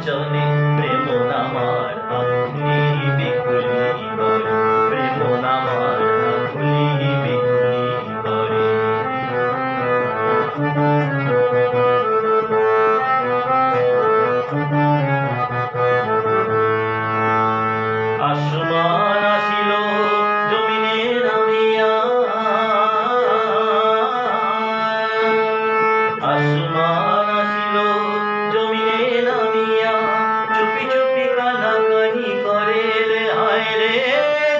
চলে প্রেম নামার আকুলি বিকুলি করে প্রেম নামার আকুলি বিকুলি করে আসমান আসিল জমিনে নামিয়া আসমান আসিল জমিনে নামিয়া চুপি চুপি কানাকানি করে রে হায় রে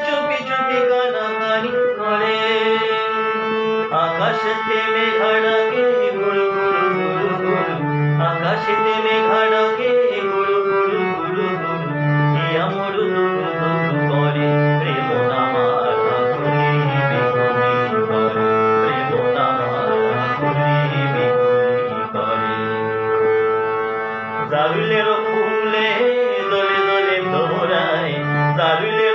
চুপি চুপি কানাকানি করে আকাশেতে মেঘা ডাকে গুরু গুরু গুরু গুরু আকাশেতে মেঘা ডাকে গুরু গুরু গুরু গুরু হিয়া মরু দুরু দুরু করে প্রেম নামার আকুলি বিকুলি করে প্রেম নামার আকুলি বিকুলি করে জারুলের ফুলে দলে দলে ভ্রমরায় জারুলের